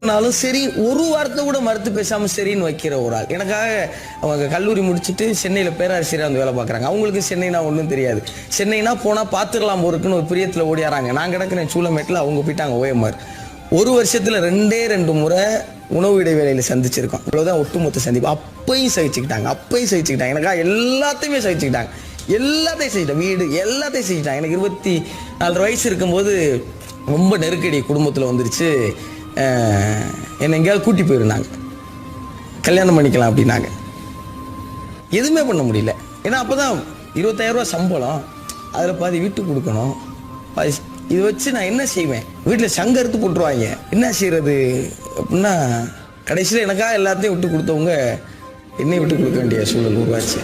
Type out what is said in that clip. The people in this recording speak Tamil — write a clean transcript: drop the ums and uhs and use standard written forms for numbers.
நாளும் சரி ஒரு வாரத்தை கூட மறுத்து பேசாம சரின்னு வைக்கிற ஒரு ஆள். எனக்காக அவங்க கல்லூரி முடிச்சுட்டு சென்னையில பேராசிரியர் வந்து வேலை பார்க்குறாங்க. அவங்களுக்கு சென்னைனா ஒன்றும் தெரியாது. சென்னைனா போனால் பார்த்துக்கலாம் போருக்குன்னு ஒரு பிரியத்தில் ஓடியாராங்க. நான் கிடக்கிறேன் சூளமேட்டில், அவங்க போயிட்டாங்க ஓஎம்ஆர். ஒரு வருஷத்துல 2 முறை உணவு இடைவேளையில் சந்திச்சிருக்கோம். இவ்வளவுதான் ஒட்டுமொத்த சந்திப்பு. அப்பையும் சகிச்சுக்கிட்டாங்க. எனக்காக எல்லாத்தையுமே சகிச்சுக்கிட்டாங்க. எல்லாத்தையும் செஞ்சுட்டேன். வீடு எல்லாத்தையும் செஞ்சுட்டாங்க. எனக்கு 24 வயசு இருக்கும்போது ரொம்ப நெருக்கடி குடும்பத்தில் வந்துருச்சு. என்னை எங்கேயாவது கூட்டி போயிருந்தாங்க, கல்யாணம் பண்ணிக்கலாம் அப்படின்னாங்க. எதுவுமே பண்ண முடியல. ஏன்னா அப்போதான் 25,000 ரூபா சம்பளம், அதில் பாதி வீட்டுக்கு கொடுக்கணும். இது வச்சு நான் என்ன செய்வேன்? வீட்டில் சங்க எடுத்து போட்டுருவாங்க. என்ன செய்யறது அப்படின்னா கடைசியில் எனக்காக எல்லாத்தையும் விட்டு கொடுத்தவங்க என்னை விட்டு கொடுக்க வேண்டிய சூழல் உருவாச்சு.